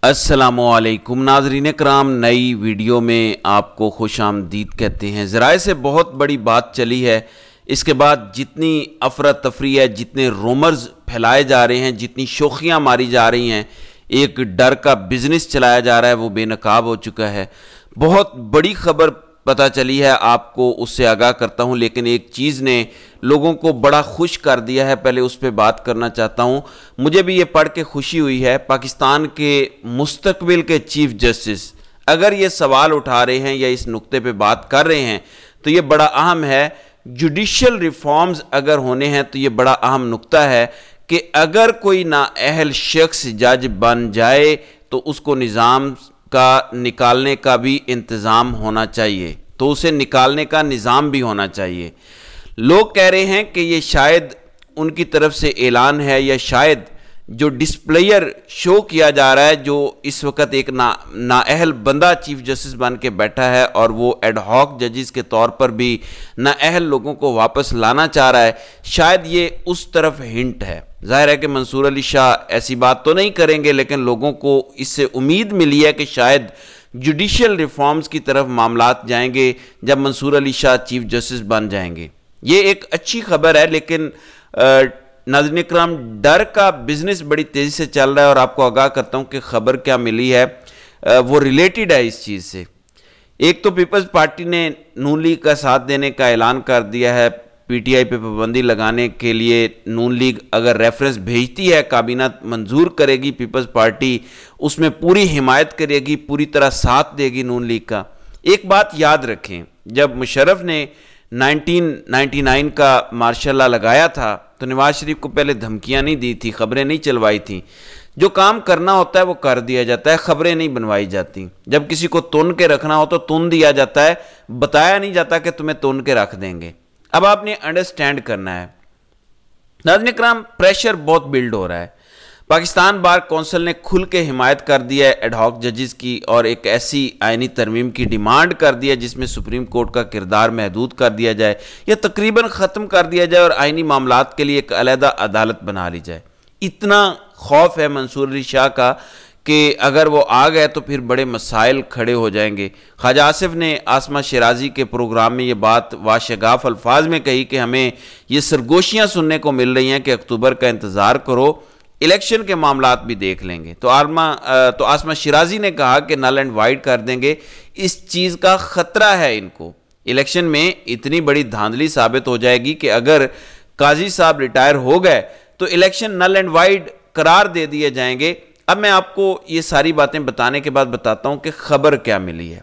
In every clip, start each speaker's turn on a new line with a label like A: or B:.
A: السلام علیکم ناظرین کرام، نئی ویڈیو میں آپ کو خوش آمدید کہتے ہیں۔ ذرائع سے بہت بڑی بات چلی ہے، اس کے بعد جتنی افراتفری ہے، جتنے رومرز پھیلائے جا رہے ہیں، جتنی شوخیاں ماری جا رہی ہیں، ایک ڈر کا بزنس چلایا جا رہا ہے، وہ بے نقاب ہو چکا ہے۔ بہت بڑی خبر پتہ چلی ہے، آپ کو اس سے آگاہ کرتا ہوں، لیکن ایک چیز نے لوگوں کو بڑا خوش کر دیا ہے، پہلے اس پہ بات کرنا چاہتا ہوں۔ مجھے بھی یہ پڑھ کے خوشی ہوئی ہے، پاکستان کے مستقبل کے چیف جسٹس اگر یہ سوال اٹھا رہے ہیں یا اس نقطے پہ بات کر رہے ہیں تو یہ بڑا اہم ہے۔ جوڈیشل ریفارمز اگر ہونے ہیں تو یہ بڑا اہم نقطہ ہے کہ اگر کوئی نااہل شخص جج بن جائے تو اس کو نظام کا نکالنے کا بھی انتظام ہونا چاہیے، تو اسے نکالنے کا نظام بھی ہونا چاہیے۔ لوگ کہہ رہے ہیں کہ یہ شاید ان کی طرف سے اعلان ہے، یا شاید جو ڈسپلیئر شو کیا جا رہا ہے، جو اس وقت ایک نااہل بندہ چیف جسٹس بن کے بیٹھا ہے اور وہ ایڈ ہاک ججز کے طور پر بھی نااہل لوگوں کو واپس لانا چاہ رہا ہے، شاید یہ اس طرف ہنٹ ہے۔ ظاہر ہے کہ منصور علی شاہ ایسی بات تو نہیں کریں گے، لیکن لوگوں کو اس سے امید ملی ہے کہ شاید جوڈیشل ریفارمز کی طرف معاملات جائیں گے جب منصور علی شاہ چیف جسٹس بن جائیں گے۔ یہ ایک اچھی خبر ہے، لیکن ناظرین اکرام، ڈر کا بزنس بڑی تیزی سے چل رہا ہے، اور آپ کو آگاہ کرتا ہوں کہ خبر کیا ملی ہے، وہ ریلیٹڈ ہے اس چیز سے۔ ایک تو پیپلز پارٹی نے نون لیگ کا ساتھ دینے کا اعلان کر دیا ہے، پی ٹی آئی پہ پابندی لگانے کے لیے نون لیگ اگر ریفرنس بھیجتی ہے، کابینہ منظور کرے گی، پیپلز پارٹی اس میں پوری حمایت کرے گی، پوری طرح ساتھ دے گی نون لیگ کا۔ ایک بات یاد رکھیں، جب مشرف نے 1999 کا مارشل لا لگایا تھا تو نواز شریف کو پہلے دھمکیاں نہیں دی تھی، خبریں نہیں چلوائی تھیں۔ جو کام کرنا ہوتا ہے وہ کر دیا جاتا ہے، خبریں نہیں بنوائی جاتی۔ جب کسی کو تن کے رکھنا ہو تو تن دیا جاتا ہے، بتایا نہیں جاتا کہ تمہیں تن کے رکھ دیں گے۔ اب آپ نے انڈرسٹینڈ کرنا ہے۔ ناظرین اکرام، پریشر بہت بلڈ ہو رہا ہے۔ پاکستان بار کونسل نے کھل کے حمایت کر دیا ہے ایڈ ہاک ججز کی، اور ایک ایسی آئینی ترمیم کی ڈیمانڈ کر دیا جس میں سپریم کورٹ کا کردار محدود کر دیا جائے یا تقریباً ختم کر دیا جائے، اور آئینی معاملات کے لیے ایک علیحدہ عدالت بنا لی جائے۔ اتنا خوف ہے منصور علی شاہ کا کہ اگر وہ آ گئے تو پھر بڑے مسائل کھڑے ہو جائیں گے۔ خواجہ آصف نے آسمہ شیرازی کے پروگرام میں یہ بات واشگاف الفاظ میں کہی کہ ہمیں یہ سرگوشیاں سننے کو مل رہی ہیں کہ اکتوبر کا انتظار کرو، الیکشن کے معاملات بھی دیکھ لیں گے۔ تو آسمہ شیرازی نے کہا کہ نل اینڈ وائڈ کر دیں گے، اس چیز کا خطرہ ہے ان کو۔ الیکشن میں اتنی بڑی دھاندلی ثابت ہو جائے گی کہ اگر قاضی صاحب ریٹائر ہو گئے تو الیکشن نل اینڈ وائڈ قرار دے دیے جائیں گے۔ اب میں آپ کو یہ ساری باتیں بتانے کے بعد بتاتا ہوں کہ خبر کیا ملی ہے۔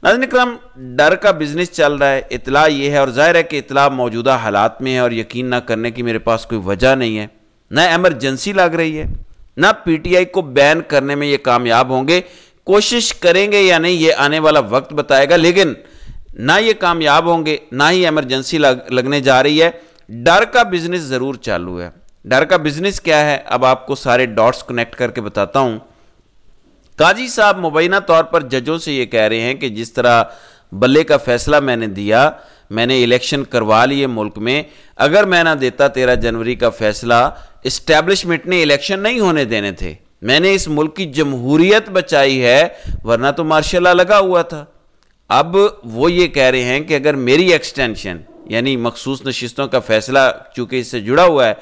A: ناظرین اکرام، ڈر کا بزنس چل رہا ہے، اطلاع یہ ہے، اور ظاہر ہے کہ اطلاع موجودہ حالات میں ہے اور یقین نہ کرنے کی میرے پاس کوئی وجہ نہیں ہے۔ نہ ایمرجنسی لگ رہی ہے، نہ پی ٹی آئی کو بین کرنے میں یہ کامیاب ہوں گے، کوشش کریں گے یا نہیں یہ آنے والا وقت بتائے گا، لیکن نہ یہ کامیاب ہوں گے، نہ ہی ایمرجنسی لگنے جا رہی ہے۔ ڈر کا بزنس ضرور چالو ہے۔ ڈر کا بزنس کیا ہے، اب آپ کو سارے ڈاٹس کنیکٹ کر کے بتاتا ہوں۔ قاضی صاحب مبینہ طور پر ججوں سے یہ کہہ رہے ہیں کہ جس طرح بلے کا فیصلہ میں نے دیا، میں نے الیکشن کروا لیے ملک میں، اگر میں نہ دیتا 13 جنوری کا فیصلہ، اسٹیبلشمنٹ نے الیکشن نہیں ہونے دینے تھے۔ میں نے اس ملک کی جمہوریت بچائی ہے، ورنہ تو مارشل لا لگا ہوا تھا۔ اب وہ یہ کہہ رہے ہیں کہ اگر میری ایکسٹینشن یعنی مخصوص نشستوں کا فیصلہ چونکہ اس سے جڑا ہوا ہے،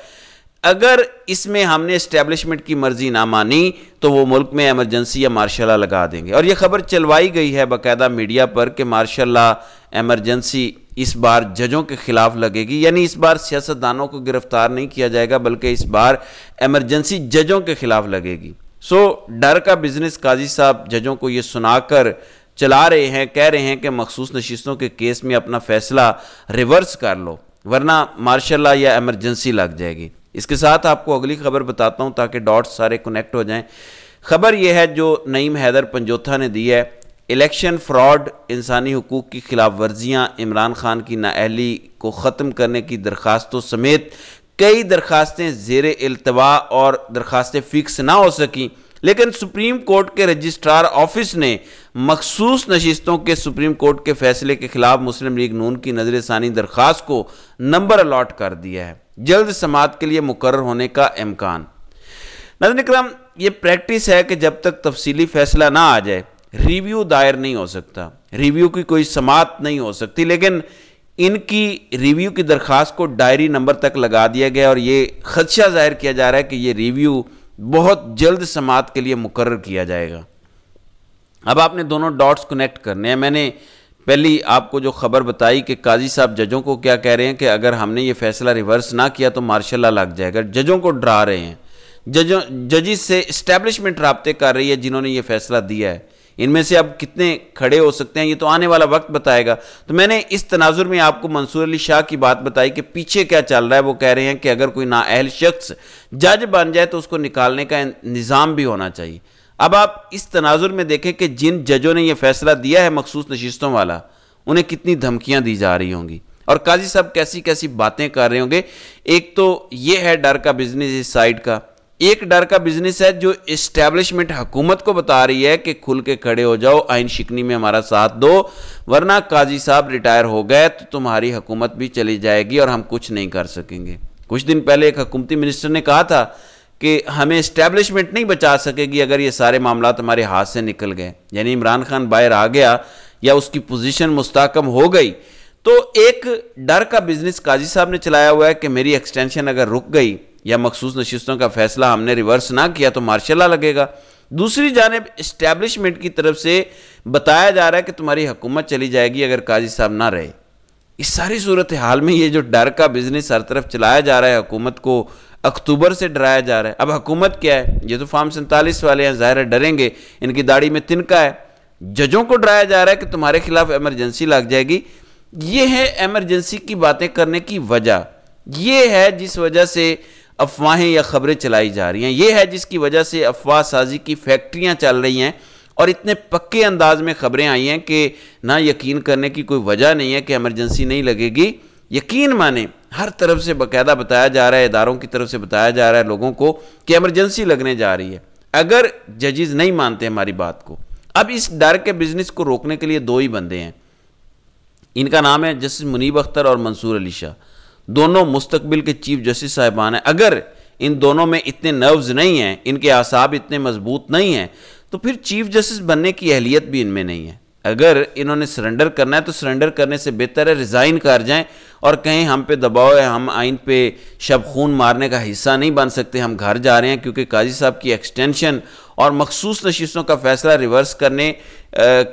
A: اگر اس میں ہم نے اسٹیبلشمنٹ کی مرضی نہ مانی تو وہ ملک میں ایمرجنسی یا مارشل لا لگا دیں گے۔ اور یہ خبر چلوائی گئی ہے باقاعدہ میڈیا پر کہ مارشل لا ایمرجنسی اس بار ججوں کے خلاف لگے گی، یعنی اس بار سیاستدانوں کو گرفتار نہیں کیا جائے گا بلکہ اس بار ایمرجنسی ججوں کے خلاف لگے گی۔ ڈر کا بزنس قاضی صاحب ججوں کو یہ سنا کر چلا رہے ہیں، کہہ رہے ہیں کہ مخصوص نشستوں کے کیس میں اپنا فیصلہ ریورس کر لو ورنہ مارشل لا یا ایمرجنسی لگ جائے گی۔ اس کے ساتھ آپ کو اگلی خبر بتاتا ہوں تاکہ ڈاٹس سارے کنیکٹ ہو جائیں۔ خبر یہ ہے جو نعیم حیدر پنجوتھا نے دی ہے، الیکشن فراڈ، انسانی حقوق کی خلاف ورزیاں، عمران خان کی نااہلی کو ختم کرنے کی درخواستوں سمیت کئی درخواستیں زیر التواء اور درخواستیں فکس نہ ہو سکیں، لیکن سپریم کورٹ کے رجسٹرار آفس نے مخصوص نشستوں کے سپریم کورٹ کے فیصلے کے خلاف مسلم لیگ نون کی نظر ثانی درخواست کو نمبر الاٹ کر دیا ہے، جلد سماعت کے لیے مقرر ہونے کا امکان۔ ناظرین اکرام، یہ پریکٹس ہے کہ جب تک تفصیلی فیصلہ نہ آ جائے ریویو دائر نہیں ہو سکتا، ریویو کی کوئی سماعت نہیں ہو سکتی، لیکن ان کی ریویو کی درخواست کو ڈائری نمبر تک لگا دیا گیا اور یہ خدشہ ظاہر کیا جا رہا ہے کہ یہ ریویو بہت جلد سماعت کے لیے مقرر کیا جائے گا۔ اب آپ نے دونوں ڈاٹس کنیکٹ کرنے ہیں۔ میں نے پہلی آپ کو جو خبر بتائی کہ قاضی صاحب ججوں کو کیا کہہ رہے ہیں کہ اگر ہم نے یہ فیصلہ ریورس نہ کیا تو مارشل لا لگ جائے گا، ججوں کو ڈرا رہے ہیں، ججز سے اسٹیبلشمنٹ رابطے کر رہی ہے جنہوں نے یہ فیصلہ دیا ہے، ان میں سے اب کتنے کھڑے ہو سکتے ہیں یہ تو آنے والا وقت بتائے گا۔ تو میں نے اس تناظر میں آپ کو منصور علی شاہ کی بات بتائی کہ پیچھے کیا چل رہا ہے۔ وہ کہہ رہے ہیں کہ اگر کوئی نااہل شخص جج بن جائے تو اس کو نکالنے کا نظام بھی ہونا چاہیے۔ اب آپ اس تناظر میں دیکھیں کہ جن ججوں نے یہ فیصلہ دیا ہے مخصوص نشستوں والا، انہیں کتنی دھمکیاں دی جا رہی ہوں گی اور قاضی صاحب کیسی کیسی باتیں کر رہے ہوں گے۔ ایک تو یہ ہے ڈر کا بزنس اس سائیڈ کا، ایک ڈر کا بزنس ہے جو اسٹیبلشمنٹ حکومت کو بتا رہی ہے کہ کھل کے کھڑے ہو جاؤ، آئین شکنی میں ہمارا ساتھ دو، ورنہ قاضی صاحب ریٹائر ہو گئے تو تمہاری حکومت بھی چلی جائے گی اور ہم کچھ نہیں کر سکیں گے۔ کچھ دن پہلے ایک حکومتی منسٹر نے کہا تھا کہ ہمیں اسٹیبلشمنٹ نہیں بچا سکے گی اگر یہ سارے معاملات ہمارے ہاتھ سے نکل گئے، یعنی عمران خان باہر آ گیا یا اس کی پوزیشن مستحکم ہو گئی تو ایک ڈر کا بزنس قاضی صاحب نے چلایا ہوا ہے کہ میری ایکسٹینشن اگر رک گئی یا مخصوص نشستوں کا فیصلہ ہم نے ریورس نہ کیا تو مارشل لا لگے گا۔ دوسری جانب اسٹیبلشمنٹ کی طرف سے بتایا جا رہا ہے کہ تمہاری حکومت چلی جائے گی اگر قاضی صاحب نہ رہے۔ اس ساری صورتحال میں یہ جو ڈر کا بزنس ہر طرف چلایا جا رہا ہے، حکومت کو اکتوبر سے ڈرایا جا رہا ہے۔ اب حکومت کیا ہے؟ یہ تو فارم 47 والے ہیں، ظاہر ہے ڈریں گے، ان کی داڑھی میں تنکا ہے۔ ججوں کو ڈرایا جا رہا ہے کہ تمہارے خلاف ایمرجنسی لگ جائے گی۔ یہ ہے ایمرجنسی کی باتیں کرنے کی وجہ، یہ ہے جس وجہ سے افواہیں یا خبریں چلائی جا رہی ہیں، یہ ہے جس کی وجہ سے افواہ سازی کی فیکٹریاں چل رہی ہیں اور اتنے پکے انداز میں خبریں آئی ہیں کہ نہ یقین کرنے کی کوئی وجہ نہیں ہے کہ ایمرجنسی نہیں لگے گی۔ یقین مانیں، ہر طرف سے باقاعدہ بتایا جا رہا ہے، اداروں کی طرف سے بتایا جا رہا ہے لوگوں کو کہ ایمرجنسی لگنے جا رہی ہے۔ اگر ججز نہیں مانتے ہماری بات کو، اب اس ڈر کے بزنس کو روکنے کے لیے دو ہی بندے ہیں، ان کا نام ہے جسٹس منیب اختر اور منصور علی شاہ، دونوں مستقبل کے چیف جسٹس صاحبان ہیں۔ اگر ان دونوں میں اتنے نروز نہیں ہیں، ان کے اعصاب اتنے مضبوط نہیں ہیں، تو پھر چیف جسٹس بننے کی اہلیت بھی ان میں نہیں ہے۔ اگر انہوں نے سرنڈر کرنا ہے تو سرنڈر کرنے سے بہتر ہے ریزائن کر جائیں اور کہیں ہم پہ دباؤ ہے، ہم آئین پہ شب خون مارنے کا حصہ نہیں بن سکتے، ہم گھر جا رہے ہیں، کیونکہ قاضی صاحب کی ایکسٹینشن اور مخصوص نشستوں کا فیصلہ ریورس کرنے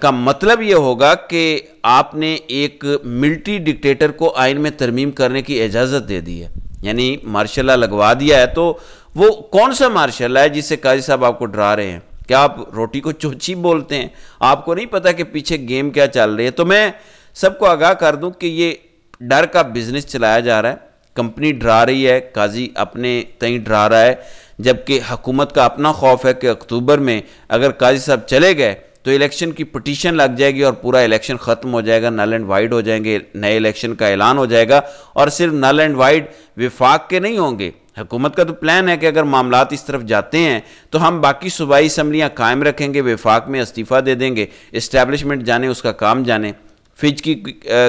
A: کا مطلب یہ ہوگا کہ آپ نے ایک ملٹری ڈکٹیٹر کو آئین میں ترمیم کرنے کی اجازت دے دی ہے، یعنی مارشل لا لگوا دیا ہے۔ تو وہ کون سا مارشل لا ہے جس سے قاضی صاحب آپ کو ڈرا رہے ہیں؟ کیا آپ روٹی کو چوچی بولتے ہیں؟ آپ کو نہیں پتا کہ پیچھے گیم کیا چل رہی ہے؟ تو میں سب کو آگاہ کر دوں کہ یہ ڈر کا بزنس چلایا جا رہا ہے، کمپنی ڈرا رہی ہے، قاضی اپنے تئیں ڈرا رہا ہے، جبکہ حکومت کا اپنا خوف ہے کہ اکتوبر میں اگر قاضی صاحب چلے گئے تو الیکشن کی پٹیشن لگ جائے گی اور پورا الیکشن ختم ہو جائے گا، نل اینڈ وائڈ ہو جائیں گے، نئے الیکشن کا اعلان ہو جائے گا۔ اور صرف نل اینڈ وائڈ وفاق کے نہیں ہوں گے، حکومت کا تو پلان ہے کہ اگر معاملات اس طرف جاتے ہیں تو ہم باقی صوبائی اسمبلیاں قائم رکھیں گے، وفاق میں استعفیٰ دے دیں گے، اسٹیبلشمنٹ جانے اس کا کام جانے۔ فج کی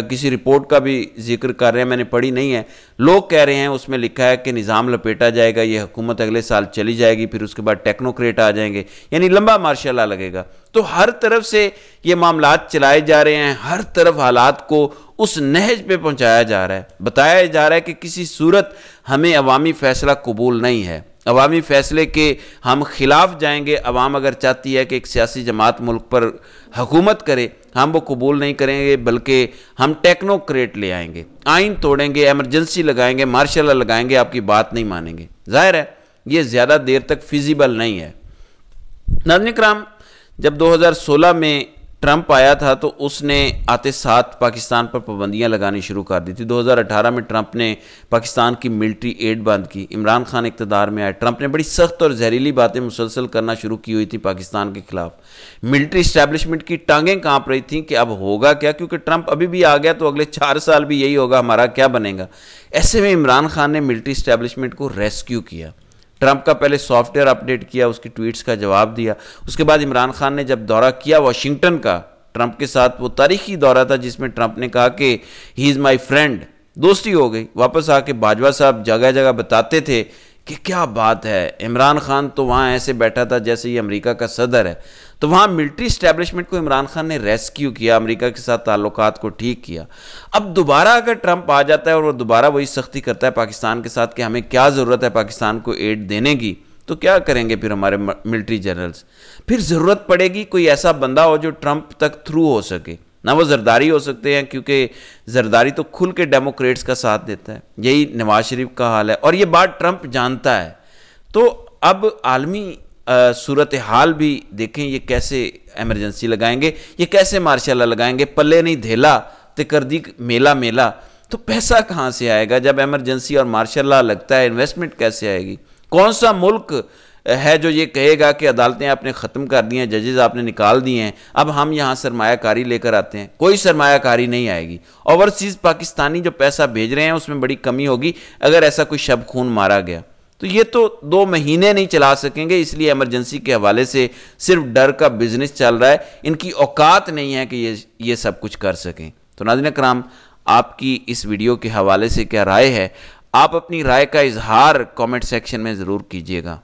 A: کسی رپورٹ کا بھی ذکر کر رہے ہیں، میں نے پڑھی نہیں ہے، لوگ کہہ رہے ہیں اس میں لکھا ہے کہ نظام لپیٹا جائے گا، یہ حکومت اگلے سال چلی جائے گی، پھر اس کے بعد ٹیکنوکریٹ آ جائیں گے، یعنی لمبا مارشل لا لگے گا۔ تو ہر طرف سے یہ معاملات چلائے جا رہے ہیں، ہر طرف حالات کو اس نہج پہ پہنچایا جا رہا ہے، بتایا جا رہا ہے کہ کسی صورت ہمیں عوامی فیصلہ قبول نہیں ہے، عوامی فیصلے کے ہم خلاف جائیں گے۔ عوام اگر چاہتی ہے کہ ایک سیاسی جماعت ملک پر حکومت کرے، ہم وہ قبول نہیں کریں گے، بلکہ ہم ٹیکنوکریٹ لے آئیں گے، آئین توڑیں گے، ایمرجنسی لگائیں گے، مارشل لا لگائیں گے، آپ کی بات نہیں مانیں گے۔ ظاہر ہے یہ زیادہ دیر تک فیزیبل نہیں ہے۔ ناظرین کرام، جب 2016 میں ٹرمپ آیا تھا تو اس نے آتے ساتھ پاکستان پر پابندیاں لگانی شروع کر دی تھی۔ 2018 میں ٹرمپ نے پاکستان کی ملٹری ایڈ بند کی، عمران خان اقتدار میں آئے، ٹرمپ نے بڑی سخت اور زہریلی باتیں مسلسل کرنا شروع کی ہوئی تھی پاکستان کے خلاف، ملٹری اسٹیبلشمنٹ کی ٹانگیں کانپ رہی تھیں کہ اب ہوگا کیا، کیونکہ ٹرمپ ابھی بھی آ گیا تو اگلے 4 سال بھی یہی ہوگا، ہمارا کیا بنے گا۔ ایسے میں عمران خان نے ملٹری اسٹیبلشمنٹ کو ریسکیو کیا، ٹرمپ کا پہلے سافٹ ویئر اپڈیٹ کیا، اس کی ٹویٹس کا جواب دیا، اس کے بعد عمران خان نے جب دورہ کیا واشنگٹن کا ٹرمپ کے ساتھ، وہ تاریخی دورہ تھا جس میں ٹرمپ نے کہا کہ ہی از مائی فرینڈ، دوستی ہو گئی، واپس آ کے باجوہ صاحب جگہ جگہ بتاتے تھے کہ کیا بات ہے، عمران خان تو وہاں ایسے بیٹھا تھا جیسے یہ امریکہ کا صدر ہے، تو وہاں ملٹری اسٹیبلشمنٹ کو عمران خان نے ریسکیو کیا، امریکہ کے ساتھ تعلقات کو ٹھیک کیا۔ اب دوبارہ اگر ٹرمپ آ جاتا ہے اور وہ دوبارہ وہی سختی کرتا ہے پاکستان کے ساتھ کہ ہمیں کیا ضرورت ہے پاکستان کو ایڈ دینے کی، تو کیا کریں گے پھر ہمارے ملٹری جنرلز؟ پھر ضرورت پڑے گی کوئی ایسا بندہ ہو جو ٹرمپ تک تھرو ہو سکے، نہ وہ زرداری ہو سکتے ہیں کیونکہ زرداری تو کھل کے ڈیموکریٹس کا ساتھ دیتا ہے، یہی نواز شریف کا حال ہے اور یہ بات ٹرمپ جانتا ہے۔ تو اب عالمی صورتحال بھی دیکھیں، یہ کیسے ایمرجنسی لگائیں گے، یہ کیسے مارشل لا لگائیں گے، پلے نہیں دھیلا تے کر دی میلا میلا، تو پیسہ کہاں سے آئے گا جب ایمرجنسی اور مارشل لا لگتا ہے؟ انویسٹمنٹ کیسے آئے گی؟ کون سا ملک ہے جو یہ کہے گا کہ عدالتیں آپ نے ختم کر دی ہیں، ججز آپ نے نکال دیے ہیں، اب ہم یہاں سرمایہ کاری لے کر آتے ہیں؟ کوئی سرمایہ کاری نہیں آئے گی۔ اوورسیز پاکستانی جو پیسہ بھیج رہے ہیں اس میں بڑی کمی ہوگی اگر ایسا کوئی شب خون مارا گیا تو یہ تو 2 مہینے نہیں چلا سکیں گے، اس لیے ایمرجنسی کے حوالے سے صرف ڈر کا بزنس چل رہا ہے، ان کی اوقات نہیں ہے کہ یہ سب کچھ کر سکیں۔ تو ناظرین کرام، آپ کی اس ویڈیو کے حوالے سے کیا رائے ہے؟ آپ اپنی رائے کا اظہار کامنٹ سیکشن میں ضرور کیجیے گا۔